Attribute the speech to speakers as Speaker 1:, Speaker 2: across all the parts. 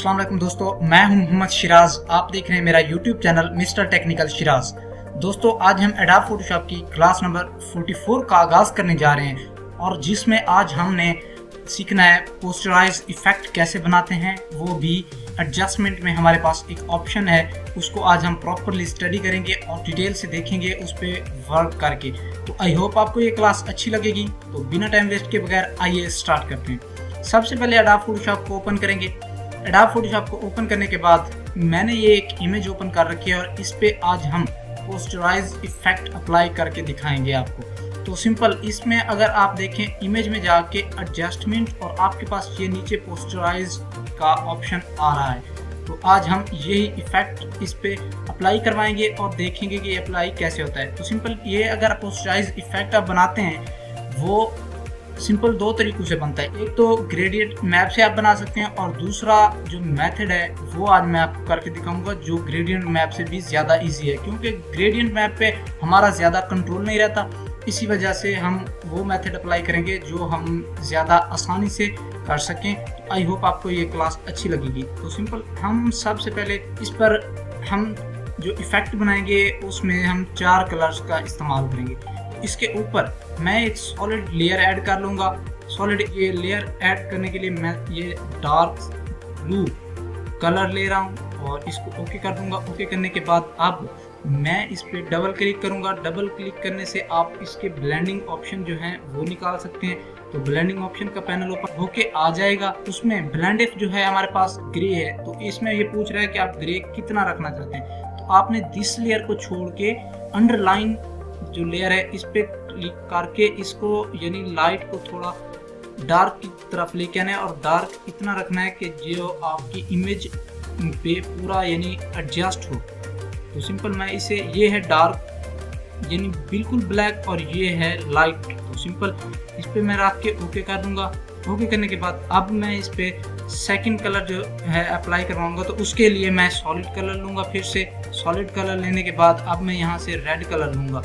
Speaker 1: अस्सलाम वालेकुम दोस्तों, मैं हूं मोहम्मद शिराज। आप देख रहे हैं मेरा YouTube channel mister technical Siraj. दोस्तों, आज हम एडोब फोटोशॉप की क्लास नंबर 44 का आगाज़ करने जा रहे हैं और जिसमें आज हमने सीखना है पोस्टराइज इफेक्ट कैसे बनाते हैं, वो भी एडजस्टमेंट में हमारे पास एक ऑप्शन है, उसको आज हम प्रॉपरली स्टडी करेंगे और डिटेल से देखेंगे उस पर वर्क करके। तो आई होप आपको ये क्लास अच्छी लगेगी। तो बिना टाइम वेस्ट के बगैर आइए स्टार्ट करते हैं। सबसे पहले एडोब फोटोशॉप को ओपन करेंगे। एडोब फोटोशॉप को ओपन करने के बाद मैंने ये एक इमेज ओपन कर रखी है और इस पे आज हम पोस्टराइज इफेक्ट अप्लाई करके दिखाएंगे आपको। तो सिंपल, इसमें अगर आप देखें इमेज में जाके एडजस्टमेंट और आपके पास ये नीचे पोस्टराइज का ऑप्शन आ रहा है। तो आज हम यही इफेक्ट इस पे अप्लाई करवाएंगे और देखेंगे कि ये अप्लाई कैसे होता है। तो सिंपल, ये अगर पोस्टराइज इफेक्ट आप बनाते हैं वो सिंपल दो तरीकों से बनता है। एक तो ग्रेडियंट मैप से आप बना सकते हैं और दूसरा जो मेथड है वो आज मैं आपको करके दिखाऊंगा, जो ग्रेडियंट मैप से भी ज़्यादा इजी है, क्योंकि ग्रेडियंट मैप पे हमारा ज़्यादा कंट्रोल नहीं रहता। इसी वजह से हम वो मेथड अप्लाई करेंगे जो हम ज़्यादा आसानी से कर सकें। तो आई होप आपको ये क्लास अच्छी लगेगी। तो सिंपल, हम सबसे पहले इस पर हम जो इफ़ेक्ट बनाएंगे उसमें हम 4 कलर्स का इस्तेमाल करेंगे। इसके ऊपर मैं एक सॉलिड लेयर ऐड कर लूँगा। सॉलिड ये लेयर ऐड करने के लिए मैं ये डार्क ब्लू कलर ले रहा हूँ और इसको ओके कर दूँगा। ओके करने के बाद अब मैं इस पर डबल क्लिक करूँगा। डबल क्लिक करने से आप इसके ब्लेंडिंग ऑप्शन जो हैं वो निकाल सकते हैं। तो ब्लेंडिंग ऑप्शन का पैनल ओपन होके आ जाएगा। उसमें ब्लेंड जो है हमारे पास ग्रे है, तो इसमें ये पूछ रहा है कि आप ग्रे कितना रखना चाहते हैं। तो आपने दिस लेयर को छोड़ के अंडरलाइन जो लेयर है इस पे क्लिक करके इसको यानी लाइट को थोड़ा डार्क की तरफ लेके आना है और डार्क इतना रखना है कि जो आपकी इमेज पे पूरा यानी एडजस्ट हो। तो सिंपल, मैं इसे, ये है डार्क यानी बिल्कुल ब्लैक और ये है लाइट। तो सिंपल इस पे मैं रख के ओके कर दूंगा। ओके करने के बाद अब मैं इस पे सेकंड कलर जो है अप्लाई करवाऊंगा। तो उसके लिए मैं सॉलिड कलर लूँगा। फिर से सॉलिड कलर लेने के बाद अब मैं यहाँ से रेड कलर लूँगा।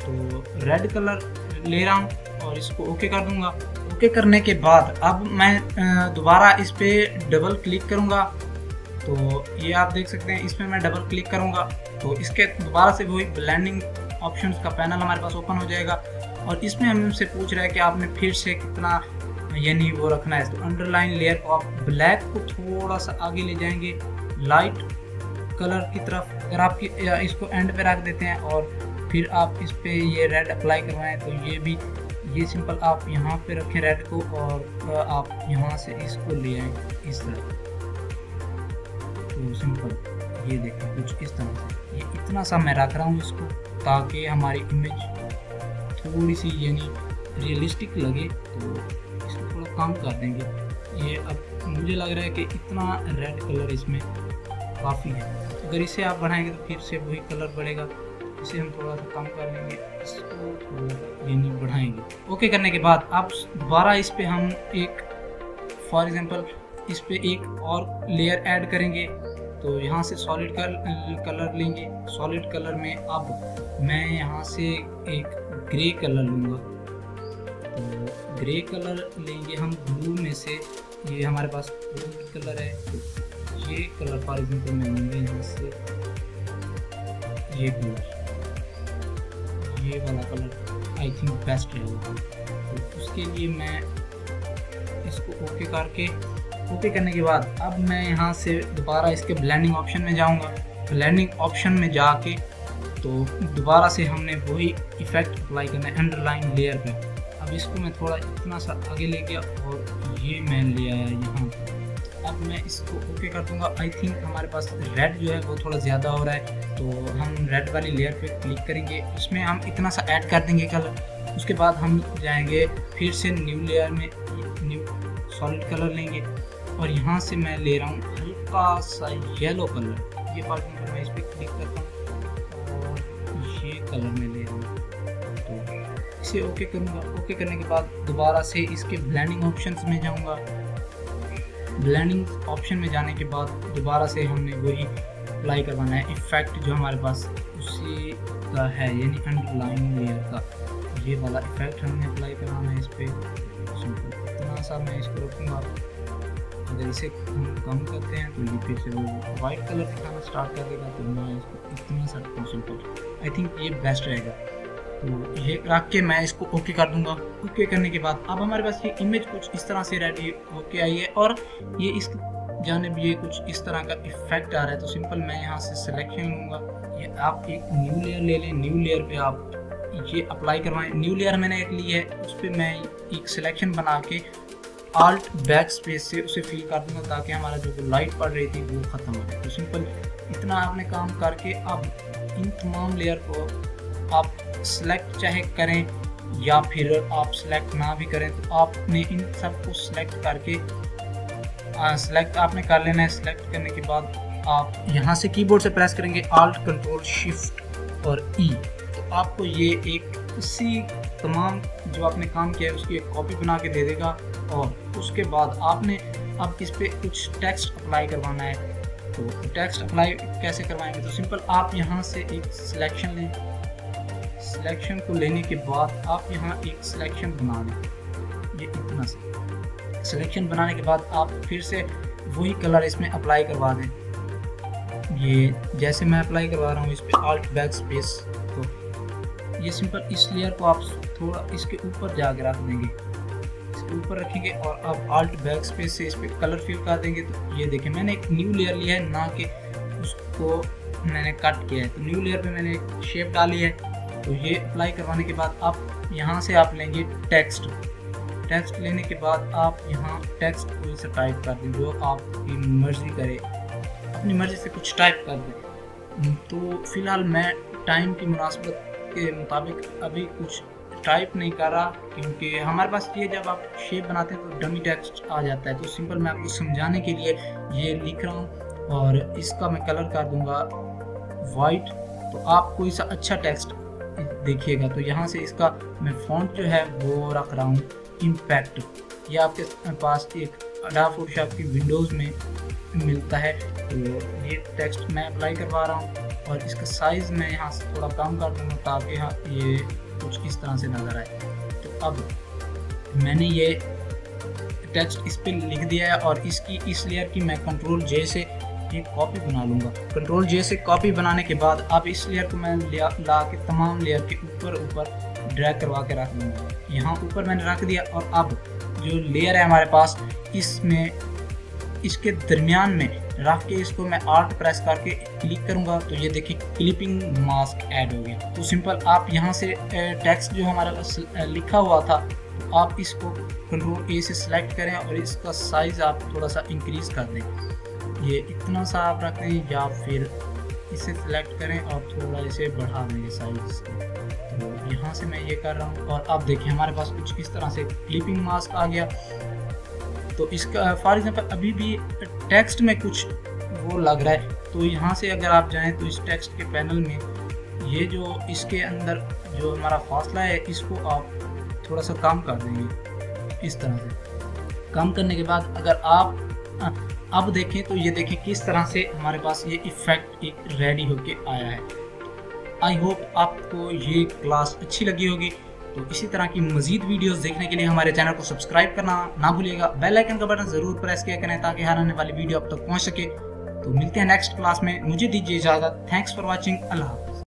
Speaker 1: तो रेड कलर ले रहा हूँ और इसको ओके कर दूंगा। ओके करने के बाद अब मैं दोबारा इस पे डबल क्लिक करूँगा। तो ये आप देख सकते हैं, इसमें मैं डबल क्लिक करूँगा तो इसके दोबारा से वही ब्लेंडिंग ऑप्शंस का पैनल हमारे पास ओपन हो जाएगा और इसमें हमसे पूछ रहा है कि आपने फिर से कितना यानी वो रखना है। तो अंडरलाइन लेयर को आप ब्लैक को थोड़ा सा आगे ले जाएंगे लाइट कलर की तरफ। अगर आप इसको एंड पे रख देते हैं और फिर आप इस पे ये रेड अप्लाई करवाएं तो ये भी, ये सिंपल आप यहाँ पे रखें रेड को और आप यहाँ से इसको ले आएँ इस तरह। तो सिंपल ये देखें कुछ इस तरह से, ये इतना सा मैं रख रहा हूँ इसको ताकि हमारी इमेज थोड़ी सी यानी रियलिस्टिक लगे। तो इसको थोड़ा कम कर देंगे। ये अब मुझे लग रहा है कि इतना रेड कलर इसमें काफ़ी है। अगर इसे आप बढ़ाएंगे तो फिर से वही कलर बढ़ेगा। इसे हम थोड़ा सा कम कर लेंगे, इसको थोड़ा यानी बढ़ाएंगे। ओके करने के बाद अब दोबारा इस पे हम एक फॉर एग्जांपल इस पे एक और लेयर ऐड करेंगे। तो यहाँ से सॉलिड कलर लेंगे। सॉलिड कलर में अब मैं यहाँ से एक ग्रे कलर लूँगा। तो ग्रे कलर लेंगे हम ब्लू में से। ये हमारे पास ब्लू कलर है, तो ये कलर फॉर एग्जांपल मैं लूँगा यहाँ से ये ब्लू, ये वाला कलर आई थिंक बेस्ट रहेगा। तो उसके लिए मैं इसको ओके करके, ओके करने के बाद अब मैं यहाँ से दोबारा इसके ब्लेंडिंग ऑप्शन में जाऊँगा। ब्लेंडिंग ऑप्शन में जाके तो दोबारा से हमने वही इफ़ेक्ट अप्लाई करना है अंडरलाइन लेयर पे। अब इसको मैं थोड़ा इतना सा आगे ले गया और ये मैं ले आया यहाँ। अब मैं इसको ओके कर दूंगा। आई थिंक हमारे पास रेड जो है वो थोड़ा ज़्यादा हो रहा है, तो हम रेड वाली लेयर पे क्लिक करेंगे। उसमें हम इतना सा ऐड कर देंगे कलर। उसके बाद हम जाएंगे फिर से न्यू लेयर में, न्यू सॉलिड कलर लेंगे और यहाँ से मैं ले रहा हूँ हल्का सा येलो कलर। ये पार्ट में मैं इस पर क्लिक करता हूँ और ये कलर मैं ले रहा हूँ। तो इसे ओके करूँगा। ओके करने के बाद दोबारा से इसके ब्लेंडिंग ऑप्शंस में जाऊँगा। ब्लेंडिंग ऑप्शन में जाने के बाद दोबारा से हमने वही अप्लाई करवाना है इफ़ेक्ट जो हमारे पास उसी का है, यानी अंडरलाइन लेयर का ये वाला इफ़ेक्ट हमने अप्लाई करवाना है इस पर। इतना सा मैं इसको रखूँगा अगर इसे हम कम करते हैं तो ये फिर से वो वाइट कलर दिखाना स्टार्ट कर देगा। तो मैं इसको इतना सा रखता हूँ सिंपल, आई थिंक ये बेस्ट रहेगा। तो ये रख के मैं इसको ओके कर दूंगा। ओके करने के बाद अब हमारे पास ये इमेज कुछ इस तरह से रेडी होके आई है और ये इस जानिब ये कुछ इस तरह का इफेक्ट आ रहा है। तो सिंपल मैं यहाँ से सिलेक्शन लूँगा, ये आप एक न्यू लेयर ले लें, न्यू लेयर पे आप ये अप्लाई करवाएं। न्यू लेयर मैंने एक ली है, उस पर मैं एक सिलेक्शन बना के आल्ट बैक स्पेस से उसे फिल कर दूंगा ताकि हमारा जो लाइट पड़ रही थी वो ख़त्म हो जाए। तो सिंपल इतना आपने काम करके अब इन तमाम लेयर को आप सेलेक्ट चाहे करें या फिर आप सेलेक्ट ना भी करें, तो आपने इन सब को सेलेक्ट करके सेलेक्ट आपने कर लेना है। सेलेक्ट करने के बाद आप यहाँ से कीबोर्ड से प्रेस करेंगे आल्ट कंट्रोल शिफ्ट और ई, तो आपको ये एक उसी तमाम जो आपने काम किया है उसकी एक कॉपी बना के दे देगा। और उसके बाद आपने अब इस पर कुछ टेक्स्ट अप्लाई करवाना है। तो टेक्स्ट अप्लाई कैसे करवाएंगे, तो सिंपल आप यहाँ से एक सिलेक्शन लें, सिलेक्शन को लेने के बाद आप यहाँ एक सिलेक्शन बना लें, ये इतना सा सिलेक्शन बनाने के बाद आप फिर से वही कलर इसमें अप्लाई करवा दें। ये जैसे मैं अप्लाई करवा रहा हूँ इस पर आल्ट बैक स्पेस, तो ये सिंपल इस लेयर को आप थोड़ा इसके ऊपर जाके रख देंगे, इसके ऊपर रखेंगे और आप आल्ट बैक स्पेस से इस पर कलर फिल कर देंगे। तो ये देखें मैंने एक न्यू लेयर लिया है, ना कि उसको मैंने कट किया है। तो न्यू लेयर पे मैंने एक शेप डाली है। तो ये अप्लाई करवाने के बाद आप यहाँ से आप लेंगे टेक्स्ट, टेक्स्ट लेने के बाद आप यहाँ टेक्स्ट को इसे टाइप कर दें, जो आपकी मर्जी करे, अपनी मर्जी से कुछ टाइप कर दें। तो फिलहाल मैं टाइम की मुनासिबत के मुताबिक अभी कुछ टाइप नहीं कर रहा, क्योंकि हमारे पास ये जब आप शेप बनाते हैं तो डमी टेक्स्ट आ जाता है। तो सिंपल मैं आपको समझाने के लिए ये लिख रहा हूँ और इसका मैं कलर कर दूंगा वाइट। तो आप कोई सा अच्छा टेक्स्ट देखिएगा। तो यहाँ से इसका मैं फॉन्ट जो है वो रख रहा हूँ इम्पैक्ट, ये आपके पास एक एडोब फोटोशॉप की विंडोज़ में मिलता है। तो ये टेक्स्ट मैं अप्लाई करवा रहा हूँ और इसका साइज़ मैं यहाँ से थोड़ा कम कर दूँगा ताकि ये कुछ इस तरह से नज़र आए। तो अब मैंने ये टेक्स्ट इस पर लिख दिया है और इसकी इस लेयर की मैं कंट्रोल जे से एक कॉपी बना लूँगा। कंट्रोल जे से कॉपी बनाने के बाद अब इस लेयर को मैं ला के तमाम लेयर के ऊपर ड्रैग करवा के रख दूँगा। यहाँ ऊपर मैंने रख दिया और अब जो लेयर है हमारे पास इसमें इसके दरमियान में रख के इसको मैं आल्ट प्रेस करके क्लिक करूँगा। तो ये देखिए क्लिपिंग मास्क ऐड हो गया। तो सिंपल आप यहाँ से टेक्स्ट जो हमारा लिखा हुआ था तो आप इसको कंट्रोल ए से सिलेक्ट करें और इसका साइज़ आप थोड़ा सा इंक्रीज कर दें, ये इतना सा आप रख दें या फिर इसे सिलेक्ट करें और थोड़ा इसे बढ़ा देंगे साइज। तो यहाँ से मैं ये कर रहा हूँ और आप देखिए हमारे पास कुछ इस तरह से क्लिपिंग मास्क आ गया। तो इसका फॉर एग्जांपल अभी भी टेक्स्ट में कुछ वो लग रहा है, तो यहाँ से अगर आप जाएं तो इस टेक्स्ट के पैनल में ये जो इसके अंदर जो हमारा फासला है इसको आप थोड़ा सा कम कर देंगे। इस तरह से कम करने के बाद अगर आप अब देखें तो ये देखें किस तरह से हमारे पास ये इफेक्ट एक रेडी होके आया है। आई होप आपको ये क्लास अच्छी लगी होगी। तो इसी तरह की मजीद वीडियोस देखने के लिए हमारे चैनल को सब्सक्राइब करना ना भूलिएगा। बेल आइकन का बटन ज़रूर प्रेस किया करें ताकि हर आने वाली वीडियो आप तक पहुंच सके। तो मिलते हैं नेक्स्ट क्लास में, मुझे दीजिए इजाज़त। Thanks for watching. अल्लाह।